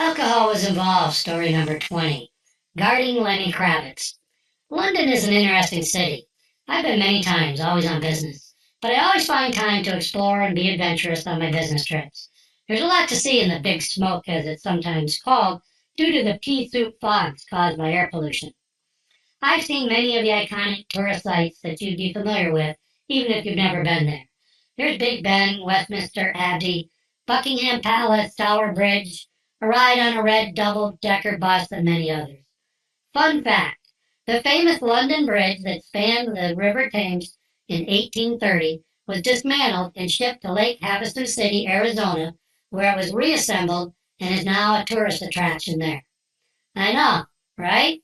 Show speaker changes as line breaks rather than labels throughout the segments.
Alcohol was involved, story number 20. Guarding Lenny Kravitz. London is an interesting city. I've been many times, always on business. But I always find time to explore and be adventurous on my business trips. There's a lot to see in the Big Smoke, as it's sometimes called, due to the pea soup fogs caused by air pollution. I've seen many of the iconic tourist sites that you'd be familiar with, even if you've never been there. There's Big Ben, Westminster Abbey, Buckingham Palace, Tower Bridge, a ride on a red double-decker bus, and many others. Fun fact, the famous London Bridge that spanned the River Thames in 1830 was dismantled and shipped to Lake Havasu City, Arizona, where it was reassembled and is now a tourist attraction there. I know, right?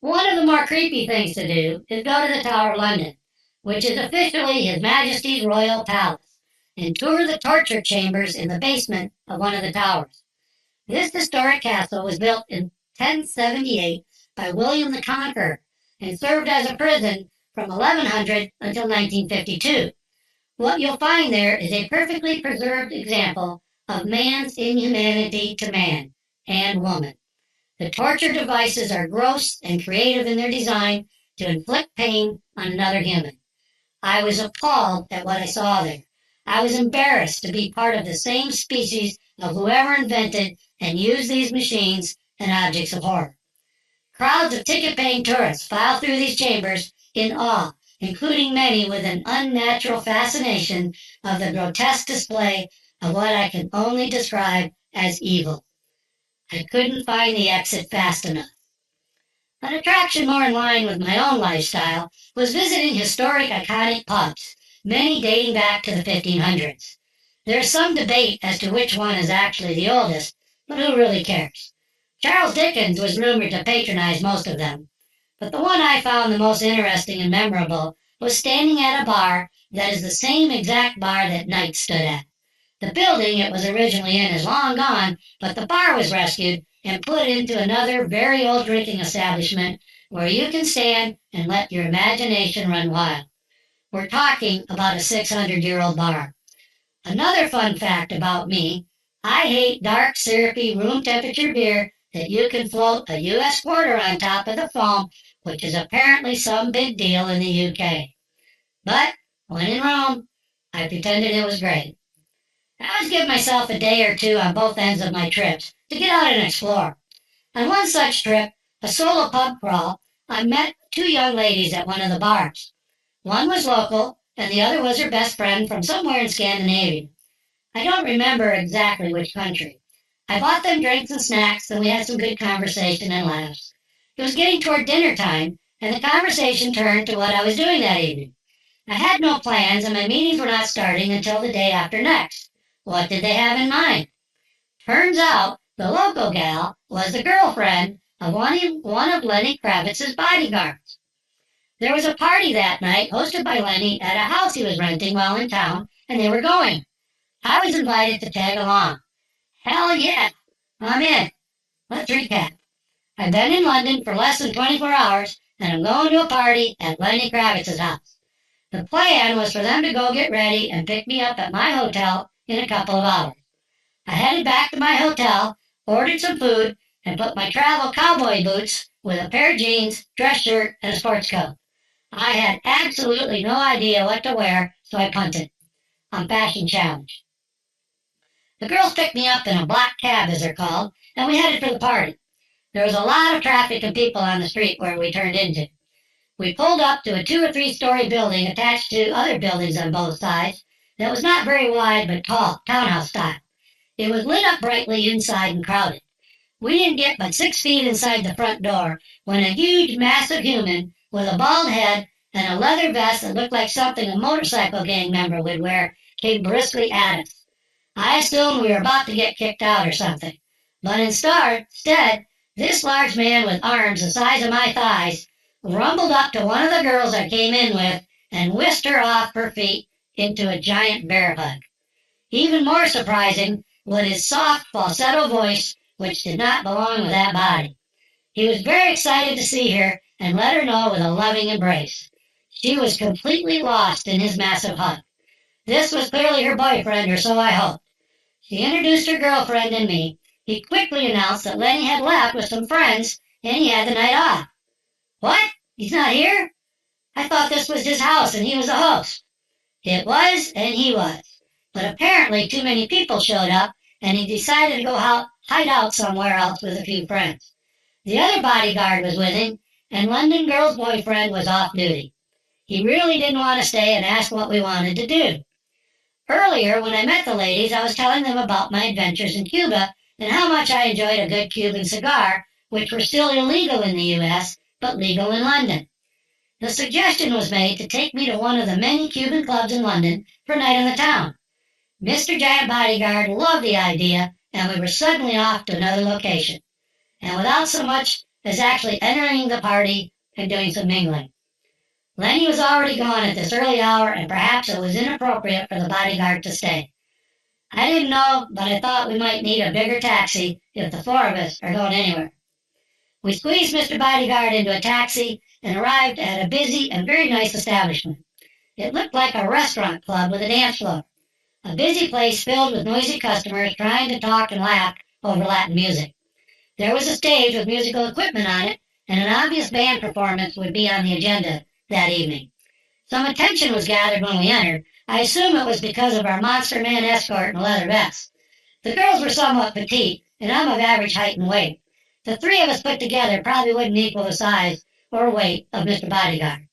One of the more creepy things to do is go to the Tower of London, which is officially His Majesty's Royal Palace, and tour the torture chambers in the basement of one of the towers. This historic castle was built in 1078 by William the Conqueror and served as a prison from 1100 until 1952. What you'll find there is a perfectly preserved example of man's inhumanity to man and woman. The torture devices are gross and creative in their design to inflict pain on another human. I was appalled at what I saw there. I was embarrassed to be part of the same species of whoever invented and used these machines and objects of horror. Crowds of ticket-paying tourists file through these chambers in awe, including many with an unnatural fascination of the grotesque display of what I can only describe as evil. I couldn't find the exit fast enough. An attraction more in line with my own lifestyle was visiting historic iconic pubs, many dating back to the 1500s. There's some debate as to which one is actually the oldest, but who really cares? Charles Dickens was rumored to patronize most of them, but the one I found the most interesting and memorable was standing at a bar that is the same exact bar that Knight stood at. The building it was originally in is long gone, but the bar was rescued and put into another very old drinking establishment where you can stand and let your imagination run wild. We're talking about a 600-year-old bar. Another fun fact about me, I hate dark, syrupy, room temperature beer that you can float a U.S. quarter on top of the foam, which is apparently some big deal in the UK. But when in Rome, I pretended it was great. I always give myself a day or two on both ends of my trips to get out and explore. On one such trip, a solo pub crawl, I met two young ladies at one of the bars. One was local, and the other was her best friend from somewhere in Scandinavia. I don't remember exactly which country. I bought them drinks and snacks, and we had some good conversation and laughs. It was getting toward dinner time, and the conversation turned to what I was doing that evening. I had no plans, and my meetings were not starting until the day after next. What did they have in mind? Turns out the local gal was the girlfriend of one of Lenny Kravitz's bodyguards. There was a party that night hosted by Lenny at a house he was renting while in town, and they were going. I was invited to tag along. Hell yeah, I'm in. Let's recap. I've been in London for less than 24 hours, and I'm going to a party at Lenny Kravitz's house. The plan was for them to go get ready and pick me up at my hotel in a couple of hours. I headed back to my hotel, ordered some food, and put my travel cowboy boots with a pair of jeans, dress shirt, and a sports coat. I had absolutely no idea what to wear, so I punted. I'm fashion challenged. The girls picked me up in a black cab, as they're called, and we headed for the party. There was a lot of traffic and people on the street where we turned into. We pulled up to a 2 or 3 story building attached to other buildings on both sides that was not very wide but tall, townhouse style. It was lit up brightly inside and crowded. We didn't get but 6 feet inside the front door when a huge, massive human with a bald head and a leather vest that looked like something a motorcycle gang member would wear came briskly at us. I assumed we were about to get kicked out or something. But instead, this large man with arms the size of my thighs rumbled up to one of the girls I came in with and whisked her off her feet into a giant bear hug. Even more surprising was his soft falsetto voice, which did not belong with that body. He was very excited to see her and let her know with a loving embrace. She was completely lost in his massive hug. This was clearly her boyfriend, or so I hoped. She introduced her girlfriend and me, he quickly announced that Lenny had left with some friends and he had the night off. What? He's not here? I thought this was his house and he was the host. It was, and he was. But apparently too many people showed up, and he decided to go hide out somewhere else with a few friends. The other bodyguard was with him, and London Girl's boyfriend was off duty. He really didn't want to stay and ask what we wanted to do. Earlier, when I met the ladies, I was telling them about my adventures in Cuba and how much I enjoyed a good Cuban cigar, which were still illegal in the U.S., but legal in London. The suggestion was made to take me to one of the many Cuban clubs in London for a night in the town. Mr. Giant Bodyguard loved the idea, and we were suddenly off to another location, and without so much as actually entering the party and doing some mingling. Lenny was already gone at this early hour, and perhaps it was inappropriate for the bodyguard to stay. I didn't know, but I thought we might need a bigger taxi if the four of us are going anywhere. We squeezed Mr. Bodyguard into a taxi and arrived at a busy and very nice establishment. It looked like a restaurant club with a dance floor. A busy place filled with noisy customers trying to talk and laugh over Latin music. There was a stage with musical equipment on it, and an obvious band performance would be on the agenda that evening. Some attention was gathered when we entered. I assume it was because of our monster man escort and leather vests. The girls were somewhat petite, and I'm of average height and weight. The three of us put together probably wouldn't equal the size or weight of Mr. Bodyguard.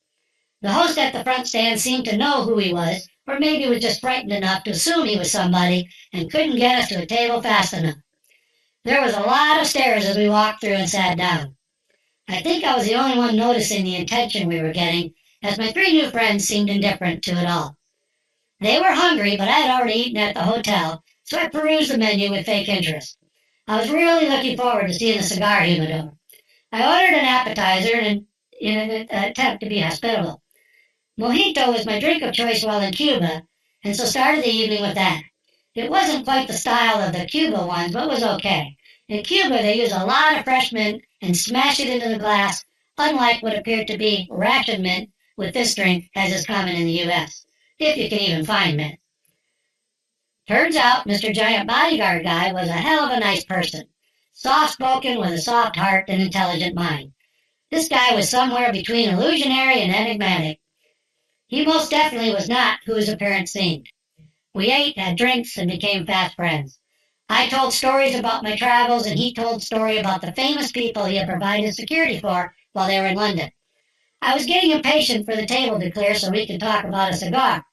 The host at the front stand seemed to know who he was, or maybe was just frightened enough to assume he was somebody and couldn't get us to a table fast enough. There was a lot of stares as we walked through and sat down. I think I was the only one noticing the attention we were getting, as my three new friends seemed indifferent to it all. They were hungry, but I had already eaten at the hotel, so I perused the menu with fake interest. I was really looking forward to seeing the cigar humidor. I ordered an appetizer in an attempt to be hospitable. Mojito was my drink of choice while in Cuba, and so started the evening with that. It wasn't quite the style of the Cuba ones, but was okay. In Cuba, they use a lot of fresh mint and smash it into the glass, unlike what appeared to be ration mint with this drink, as is common in the U.S., if you can even find mint. Turns out Mr. Giant Bodyguard guy was a hell of a nice person, soft-spoken with a soft heart and intelligent mind. This guy was somewhere between illusionary and enigmatic. He most definitely was not who his appearance seemed. We ate, had drinks, and became fast friends. I told stories about my travels, and he told stories about the famous people he had provided security for while they were in London. I was getting impatient for the table to clear so we could talk about a cigar,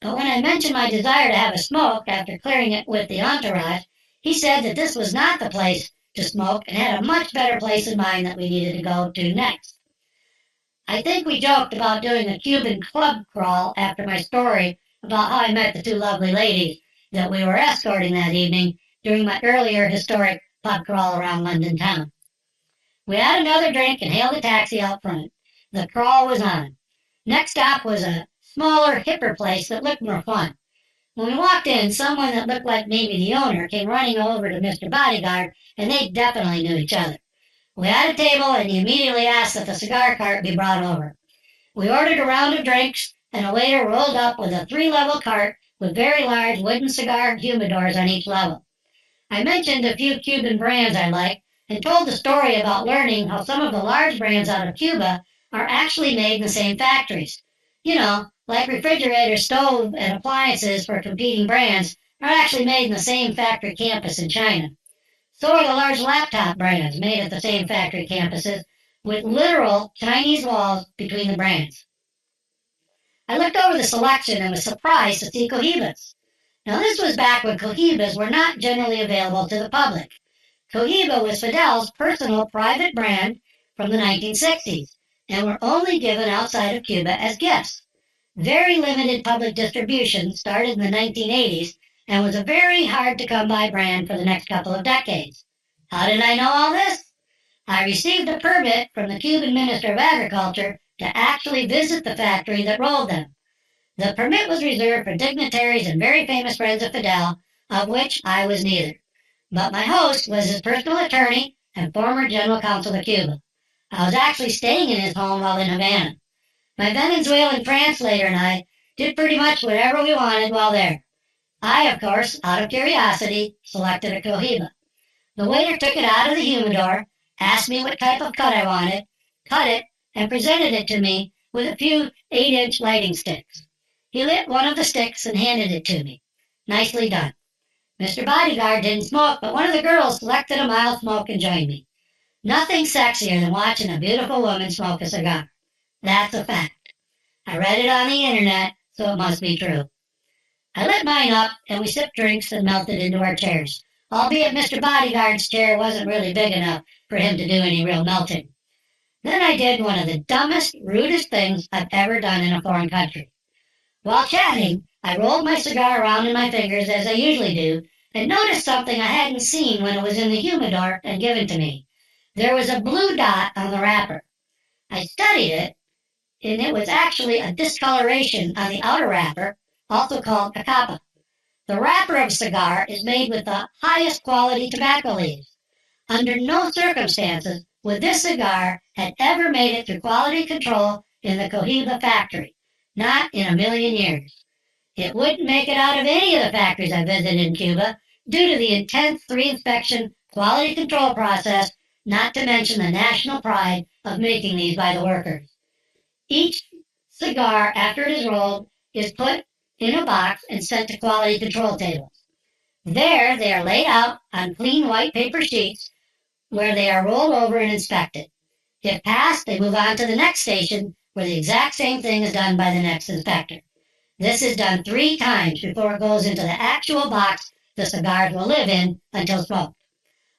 but when I mentioned my desire to have a smoke after clearing it with the entourage, he said that this was not the place to smoke and had a much better place in mind that we needed to go to next. I think we joked about doing a Cuban club crawl after my story about how I met the two lovely ladies that we were escorting that evening during my earlier historic pub crawl around London town. We had another drink and hailed a taxi out front. The crawl was on. Next stop was a smaller, hipper place that looked more fun. When we walked in, someone that looked like maybe the owner came running over to Mr. Bodyguard, and they definitely knew each other. We had a table, and he immediately asked that the cigar cart be brought over. We ordered a round of drinks, and a waiter rolled up with a three-level cart with very large wooden cigar humidors on each level. I mentioned a few Cuban brands I liked, and told the story about learning how some of the large brands out of Cuba are actually made in the same factories. You know, like refrigerator, stove, and appliances for competing brands are actually made in the same factory campus in China. So are the large laptop brands made at the same factory campuses with literal Chinese walls between the brands. I looked over the selection and was surprised to see Cohibas. Now this was back when Cohibas were not generally available to the public. Cohiba was Fidel's personal private brand from the 1960s and were only given outside of Cuba as gifts. Very limited public distribution started in the 1980s and was a very hard-to-come-by brand for the next couple of decades. How did I know all this? I received a permit from the Cuban Minister of Agriculture to actually visit the factory that rolled them. The permit was reserved for dignitaries and very famous friends of Fidel, of which I was neither. But my host was his personal attorney and former general counsel of Cuba. I was actually staying in his home while in Havana. My Venezuelan translator and I did pretty much whatever we wanted while there. I, of course, out of curiosity, selected a Cohiba. The waiter took it out of the humidor, asked me what type of cut I wanted, cut it, and presented it to me with a few 8-inch lighting sticks. He lit one of the sticks and handed it to me. Nicely done. Mr. Bodyguard didn't smoke, but one of the girls selected a mild smoke and joined me. Nothing sexier than watching a beautiful woman smoke a cigar. That's a fact. I read it on the internet, so it must be true. I lit mine up, and we sipped drinks and melted into our chairs, albeit Mr. Bodyguard's chair wasn't really big enough for him to do any real melting. Then I did one of the dumbest, rudest things I've ever done in a foreign country. While chatting, I rolled my cigar around in my fingers as I usually do, and noticed something I hadn't seen when it was in the humidor and given to me. There was a blue dot on the wrapper. I studied it, and it was actually a discoloration on the outer wrapper, also called a capa. The wrapper of a cigar is made with the highest quality tobacco leaves. Under no circumstances would this cigar have ever made it through quality control in the Cohiba factory. Not in a million years. It wouldn't make it out of any of the factories I visited in Cuba due to the intense three-inspection quality control process, not to mention the national pride of making these by the workers. Each cigar, after it is rolled, is put in a box and sent to quality control tables. There, they are laid out on clean white paper sheets where they are rolled over and inspected. If passed, they move on to the next station where the exact same thing is done by the next inspector. This is done 3 times before it goes into the actual box the cigars will live in until smoked.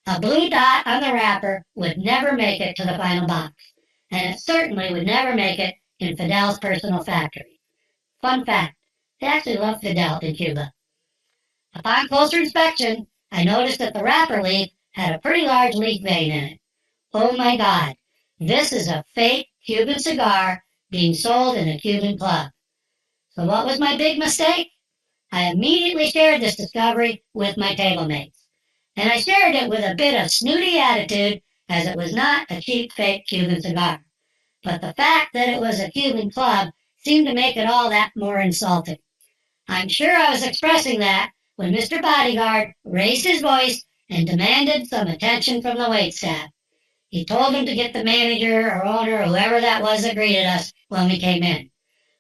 A blue dot on the wrapper would never make it to the final box, and it certainly would never make it in Fidel's personal factory. Fun fact, they actually love Fidel in Cuba. Upon closer inspection, I noticed that the wrapper leaf had a pretty large leaf vein in it. Oh my God, this is a fake Cuban cigar being sold in a Cuban club. So what was my big mistake? I immediately shared this discovery with my table mates. And I shared it with a bit of snooty attitude as it was not a cheap fake Cuban cigar. But the fact that it was a Cuban club seemed to make it all that more insulting. I'm sure I was expressing that when Mr. Bodyguard raised his voice and demanded some attention from the waitstaff. He told him to get the manager or owner or whoever that was that greeted us when we came in.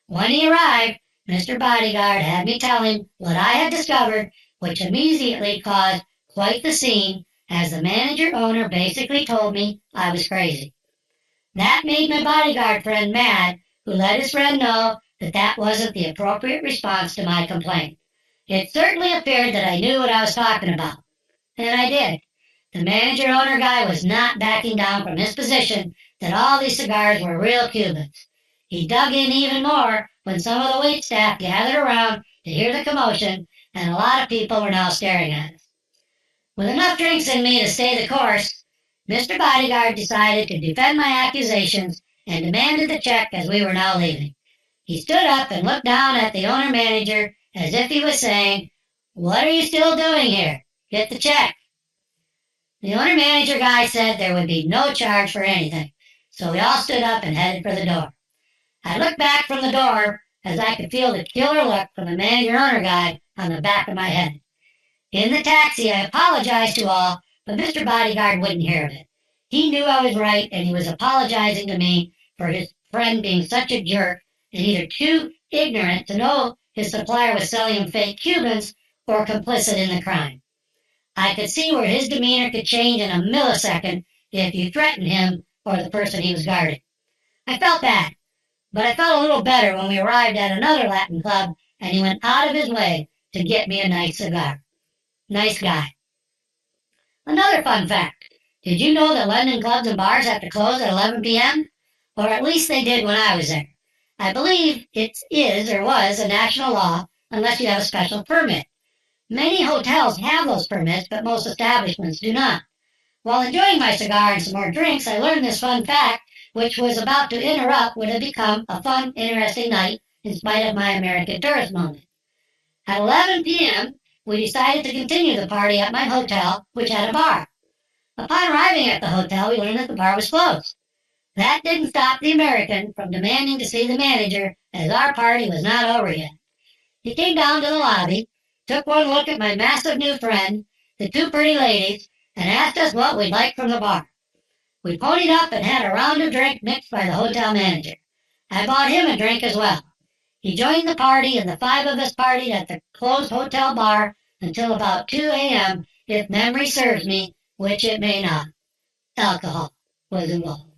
When he arrived, Mr. Bodyguard had me tell him what I had discovered, which immediately caused quite the scene, as the manager-owner basically told me I was crazy. That made my bodyguard friend mad, who let his friend know that that wasn't the appropriate response to my complaint. It certainly appeared that I knew what I was talking about, and I did. The manager-owner guy was not backing down from his position that all these cigars were real Cubans. He dug in even more when some of the waitstaff gathered around to hear the commotion, and a lot of people were now staring at us. With enough drinks in me to stay the course, Mr. Bodyguard decided to defend my accusations and demanded the check as we were now leaving. He stood up and looked down at the owner-manager as if he was saying, "What are you still doing here? Get the check." The owner-manager guy said there would be no charge for anything, so we all stood up and headed for the door. I looked back from the door as I could feel the killer look from the manager-owner guy on the back of my head. In the taxi, I apologized to all, but Mr. Bodyguard wouldn't hear of it. He knew I was right, and he was apologizing to me for his friend being such a jerk and either too ignorant to know his supplier was selling him fake Cubans or complicit in the crime. I could see where his demeanor could change in a millisecond if you threatened him or the person he was guarding. I felt bad, but I felt a little better when we arrived at another Latin club and he went out of his way to get me a nice cigar. Nice guy. Another fun fact. Did you know that London clubs and bars have to close at 11 p.m.? Or at least they did when I was there. I believe it is or was a national law unless you have a special permit. Many hotels have those permits, but most establishments do not. While enjoying my cigar and some more drinks, I learned this fun fact, which was about to interrupt what had become a fun, interesting night in spite of my American tourist moment. At 11 p.m., we decided to continue the party at my hotel, which had a bar. Upon arriving at the hotel, we learned that the bar was closed. That didn't stop the American from demanding to see the manager, as our party was not over yet. He came down to the lobby, took one look at my massive new friend, the 2 pretty ladies, and asked us what we'd like from the bar. We ponied up and had a round of drink mixed by the hotel manager. I bought him a drink as well. He joined the party, and the five of us partied at the closed hotel bar until about 2 a.m., if memory serves me, which it may not. Alcohol was involved.